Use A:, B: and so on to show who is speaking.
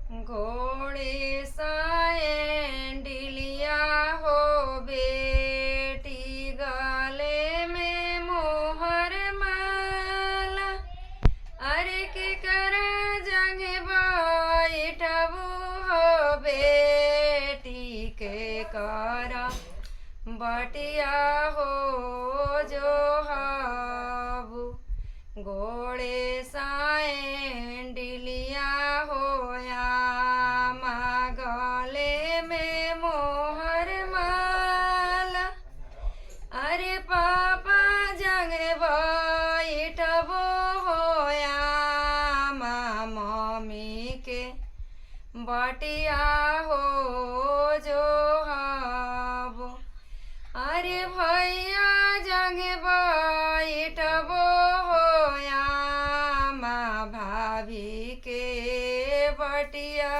A: घोड़े सैंडिलिया हो बेटी गले में मोहर माला। अरे के कर जंग बैठबू हो बेटी के कर बटिया हो जो हबू। घोड़े सैंडिलिया होया माँ गले में मोहर माला। अरे पापा जंग बैठबो होया माँ मम्मी के बटिया हो जो हबो। अरे भैया जंग बैठबो होया माँ भाभी के बटिया